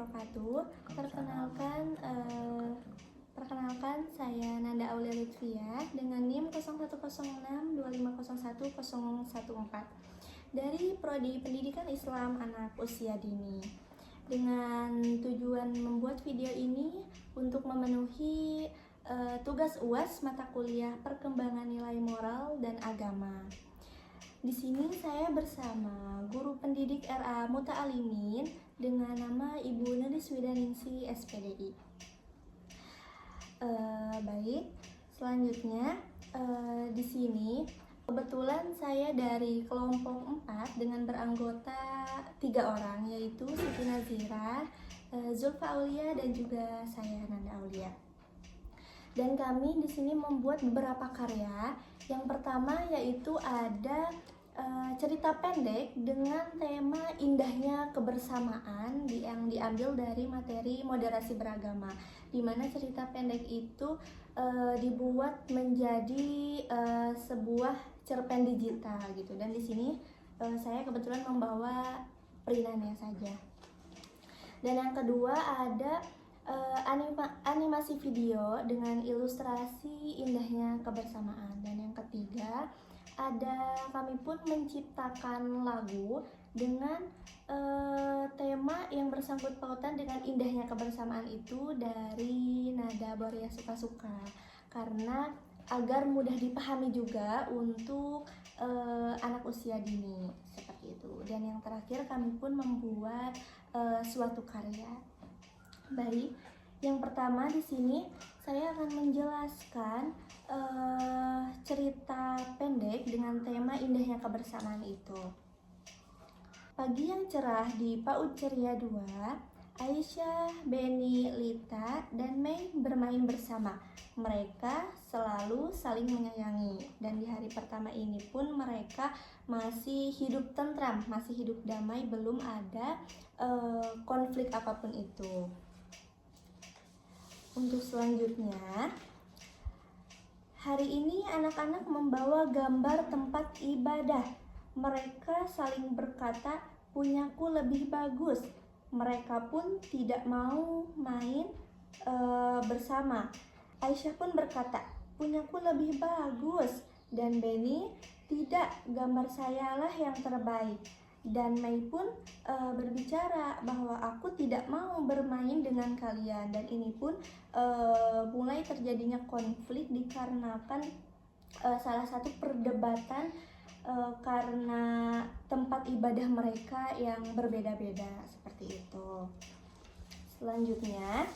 wabarakatuh. Perkenalkan saya Nanda Aulia Lutfia dengan NIM 0106250114 dari Prodi Pendidikan Islam Anak Usia Dini. Dengan tujuan membuat video ini untuk memenuhi tugas UAS mata kuliah Perkembangan Nilai Moral dan Agama. Di sini saya bersama guru pendidik RA Muta'alimin dengan nama Ibu Nelis Widaningsi SPDI. Baik, selanjutnya di sini kebetulan saya dari kelompok 4 dengan beranggota 3 orang, yaitu Siti Nazira, Zulfa Aulia dan juga saya Nanda Aulia. Dan kami di sini membuat beberapa karya. Yang pertama yaitu ada cerita pendek dengan tema indahnya kebersamaan yang diambil dari materi moderasi beragama, di mana cerita pendek itu dibuat menjadi sebuah cerpen digital gitu. Dan di sini saya kebetulan membawa printannya saja. Dan yang kedua ada animasi video dengan ilustrasi indahnya kebersamaan. Dan yang ketiga ada kami pun menciptakan lagu dengan tema yang bersangkut pautan dengan indahnya kebersamaan itu dari nada Borea Suka-Suka, karena agar mudah dipahami juga untuk anak usia dini seperti itu. Dan yang terakhir kami pun membuat suatu karya. Baik, yang pertama di sini saya akan menjelaskan cerita pendek dengan tema indahnya kebersamaan itu. Pagi yang cerah di PAUD Ceria 2, Aisyah, Beni, Lita, dan Mei bermain bersama. Mereka selalu saling menyayangi, dan di hari pertama ini pun mereka masih hidup tentram, masih hidup damai, belum ada konflik apapun itu. Untuk selanjutnya, hari ini anak-anak membawa gambar tempat ibadah. Mereka saling berkata, "Punyaku lebih bagus." Mereka pun tidak mau main bersama. Aisyah pun berkata, "Punyaku lebih bagus." Dan Beni, "Tidak, gambar sayalah yang terbaik." Dan Mei pun berbicara bahwa aku tidak mau bermain dengan kalian. Dan ini pun mulai terjadinya konflik dikarenakan salah satu perdebatan karena tempat ibadah mereka yang berbeda-beda seperti itu. Selanjutnya,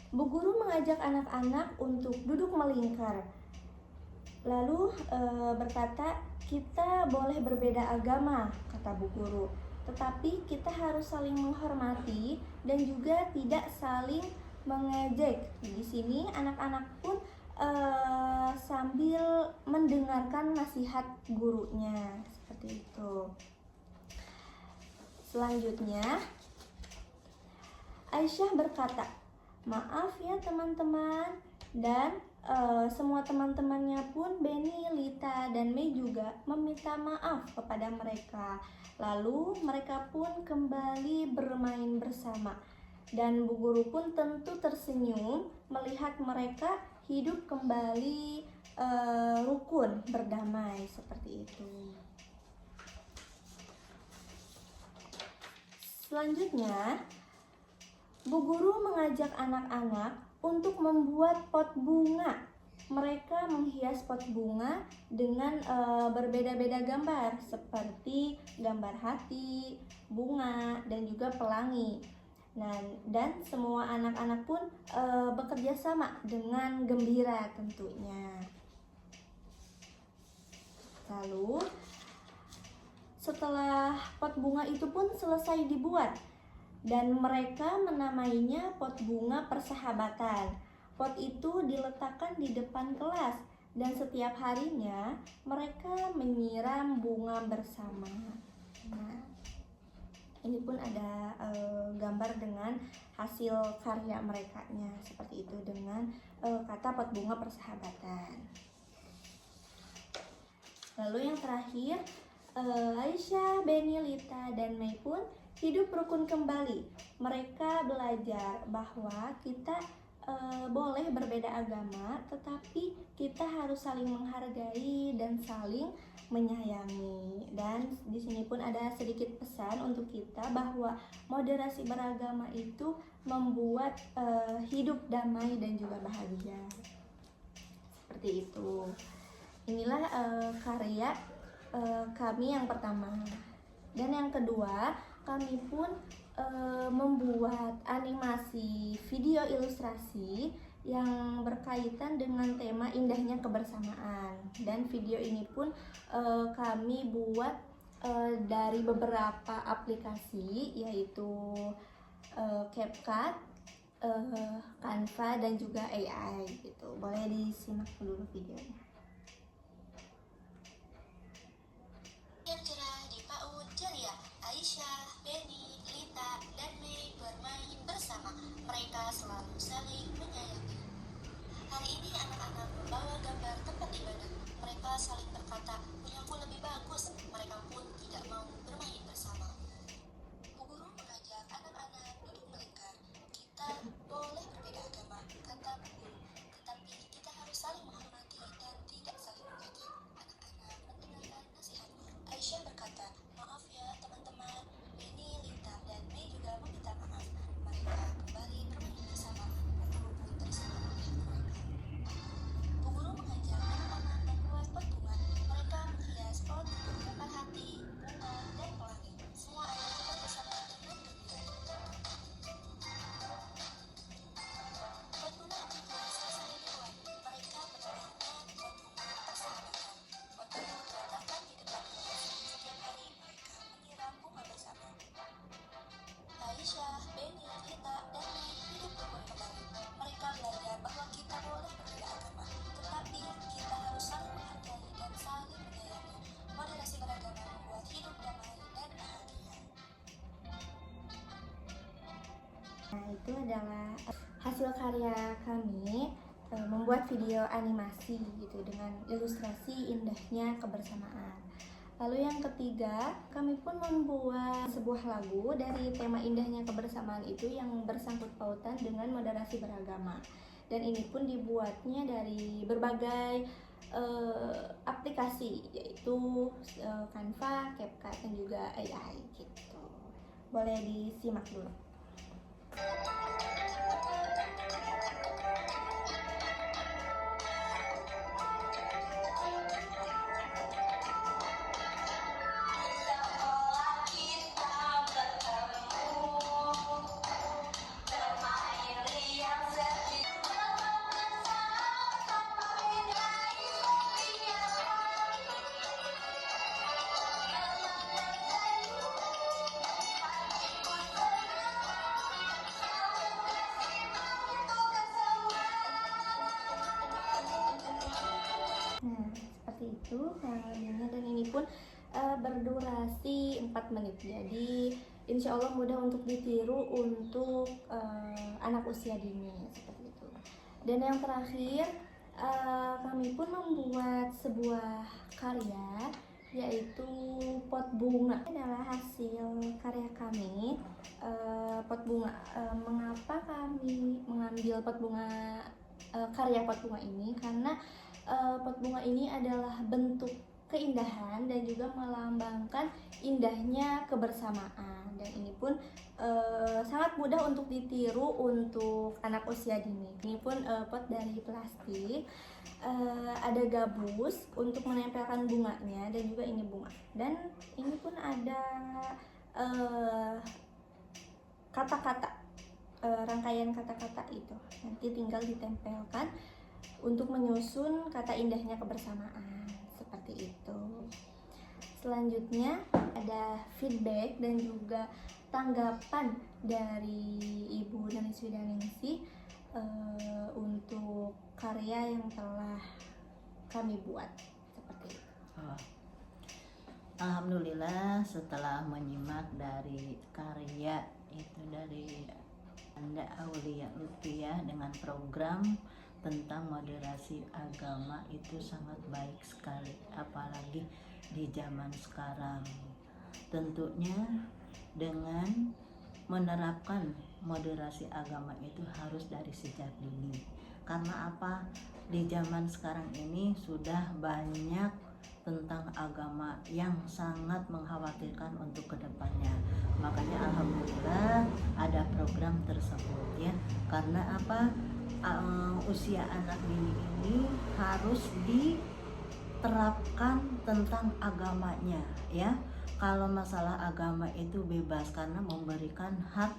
Bu Guru mengajak anak-anak untuk duduk melingkar. Lalu berkata, "Kita boleh berbeda agama," kata Bu Guru, "tetapi kita harus saling menghormati dan juga tidak saling mengejek." Di sini anak-anak pun sambil mendengarkan nasihat gurunya seperti itu. Selanjutnya, Aisyah berkata, "Maaf ya teman-teman." Dan semua teman-temannya pun Beni, Lita, dan Mei juga meminta maaf kepada mereka. Lalu mereka pun kembali bermain bersama. Dan Bu Guru pun tentu tersenyum melihat mereka hidup kembali rukun, berdamai seperti itu. Selanjutnya, Bu Guru mengajak anak-anak untuk membuat pot bunga. Mereka menghias pot bunga dengan berbeda-beda gambar seperti gambar hati, bunga, dan juga pelangi. Dan semua anak-anak pun bekerja sama dengan gembira tentunya. Lalu setelah pot bunga itu pun selesai dibuat, dan mereka menamainya pot bunga persahabatan. Pot itu diletakkan di depan kelas, dan setiap harinya mereka menyiram bunga bersama. Nah, ini pun ada gambar dengan hasil karya merekanya seperti itu dengan kata pot bunga persahabatan. Lalu yang terakhir, Aisyah, Beni, Lita, dan Mei pun hidup rukun kembali. Mereka belajar bahwa kita boleh berbeda agama, tetapi kita harus saling menghargai dan saling menyayangi. Dan di sini pun ada sedikit pesan untuk kita bahwa moderasi beragama itu membuat hidup damai dan juga bahagia. Seperti itu. Inilah karya kami yang pertama. Dan yang kedua, kami pun membuat animasi video ilustrasi yang berkaitan dengan tema indahnya kebersamaan. Dan video ini pun kami buat dari beberapa aplikasi, yaitu CapCut, Canva, dan juga AI gitu. Boleh disimak dulu videonya. Yang cerah di PAUD Ceria, Aisyah, Benny, Lita, dan Mei bermain bersama. Mereka selalu saling menyayangi. Hari ini anak-anak membawa gambar tempat ibadah. Mereka saling berkata, punyaku lebih bagus. Mereka pun tidak mau bermain bersama. Bu Guru mengajak anak-anak duduk melingkar. Kita boleh berbeda agama, kata Bu Guru. Tetapi kita harus saling menghormati dan tidak saling menyakiti. Anak-anak mendengarkan nasihat guru. Aisyah berkata, maaf ya teman-teman. Benny, Lita, dan Mei juga meminta maaf. Mereka kembali bermain bersama. Bu Guru pun tersenyum melihat mereka. Bu Guru mengajak anak-anak membuat pot bunga. Mereka menghias pot dengan gambar hati, bunga, dan pelangi. Semua anak bersama dengan gembira. Pot bunga itu pun selesai dibuat. Mereka menamakan pot bunga persahabatan. Pot itu diletakkan di depan kelas. Setiap hari mereka menyiram bunga bersama. Aisyah, Benny, Lita, dan Mei hidup rukun kembali. Mereka belajar bahwa kita boleh berbeda agama, tetapi kita harus saling menghargai dan saling menyayangi. Moderasi beragama membuat hidup damai dan bahagia. Nah, itu adalah hasil karya kami membuat video animasi gitu dengan ilustrasi indahnya kebersamaan. Lalu yang ketiga, kami pun membuat sebuah lagu dari tema indahnya kebersamaan itu yang bersangkut pautan dengan moderasi beragama. Dan ini pun dibuatnya dari berbagai aplikasi, yaitu Canva, CapCut, dan juga AI gitu. Boleh disimak dulu. Nah, seperti itu lagunya, dan ini pun berdurasi 4 menit. Jadi insya Allah mudah untuk ditiru untuk anak usia dini seperti itu. Dan yang terakhir, kami pun membuat sebuah karya, yaitu pot bunga. Ini adalah hasil karya kami, pot bunga. Mengapa kami mengambil pot bunga, karya pot bunga ini? Karena pot bunga ini adalah bentuk keindahan dan juga melambangkan indahnya kebersamaan. Dan ini pun sangat mudah untuk ditiru untuk anak usia dini. Ini pun pot dari plastik, ada gabus untuk menempelkan bunganya, dan juga ini bunga. Dan ini pun ada kata-kata, rangkaian kata-kata itu nanti tinggal ditempelkan untuk menyusun kata indahnya kebersamaan seperti itu. Selanjutnya ada feedback dan juga tanggapan dari Ibu Naniswidaningsih untuk karya yang telah kami buat seperti itu. Alhamdulillah, setelah menyimak dari karya itu dari Anda Aulia Lutfiah dengan program tentang moderasi agama, itu sangat baik sekali, apalagi di zaman sekarang. Tentunya dengan menerapkan moderasi agama itu harus dari sejak dini. Karena apa? Di zaman sekarang ini sudah banyak tentang agama yang sangat mengkhawatirkan untuk kedepannya. Makanya alhamdulillah ada program tersebut ya. Karena apa? Usia anak dini ini harus diterapkan tentang agamanya ya. Kalau masalah agama itu bebas karena memberikan hak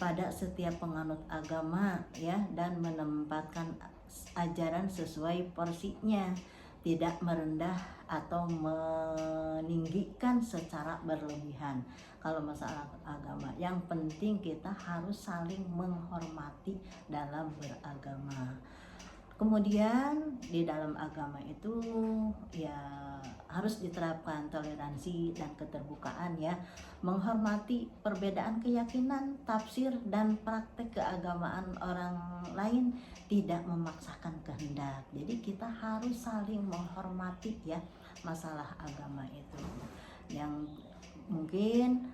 pada setiap penganut agama ya, dan menempatkan ajaran sesuai porsinya, tidak merendah atau meninggikan secara berlebihan. Kalau masalah agama, yang penting kita harus saling menghormati dalam beragama. Kemudian di dalam agama itu ya harus diterapkan toleransi dan keterbukaan ya, menghormati perbedaan keyakinan, tafsir dan praktek keagamaan orang lain, tidak memaksakan kehendak. Jadi kita harus saling menghormati ya masalah agama itu. Yang mungkin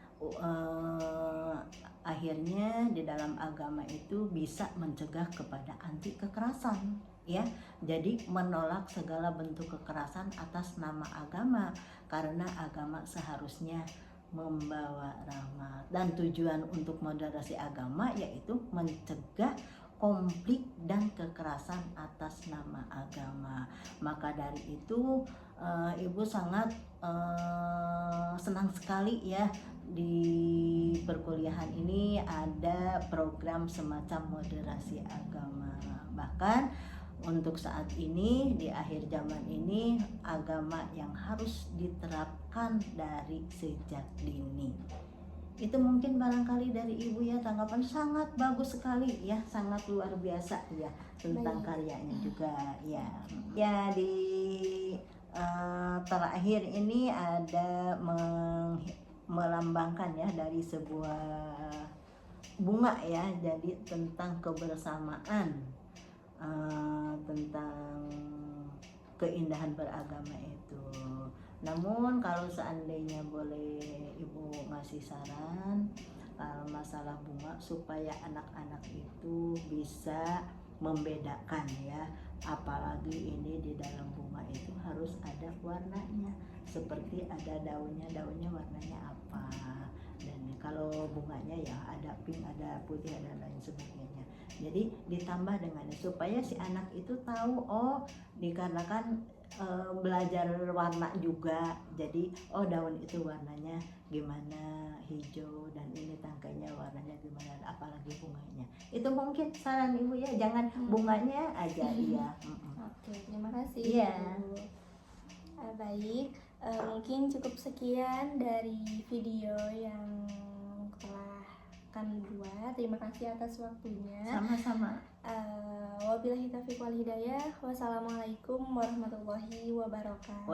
akhirnya di dalam agama itu bisa mencegah kepada anti kekerasan ya. Jadi menolak segala bentuk kekerasan atas nama agama, karena agama seharusnya membawa rahmat, dan tujuan untuk moderasi agama yaitu mencegah konflik dan kekerasan atas nama agama. Maka dari itu Ibu sangat senang sekali ya di perkuliahan ini ada program semacam moderasi agama. Bahkan untuk saat ini di akhir zaman ini agama yang harus diterapkan dari sejak dini. Itu mungkin barangkali dari Ibu ya, tanggapan sangat bagus sekali ya, sangat luar biasa ya tentang karyanya juga ya. Ya di terakhir ini ada melambangkan ya dari sebuah bunga ya, jadi tentang kebersamaan, tentang keindahan beragama itu. Namun kalau seandainya boleh Ibu ngasih saran masalah bunga supaya anak-anak itu bisa membedakan ya, apalagi ini di dalam bunga itu harus ada warnanya, seperti ada daunnya warnanya apa, dan kalau bunganya ya ada pink, ada putih, ada lain sebagainya. Jadi ditambah dengan supaya si anak itu tahu, oh dikarenakan belajar warna juga, jadi oh daun itu warnanya gimana, hijau, dan ini tangkainya warnanya gimana, apalagi bunganya. Itu mungkin saran Ibu ya, jangan bunganya aja iya. Oke, terima kasih Iya. Ibu. Baik, mungkin cukup sekian dari video yang telah kami buat. Terima kasih atas waktunya. Sama-sama. Wabillahi taufiq wal hidayah. Wassalamualaikum warahmatullahi wabarakatuh.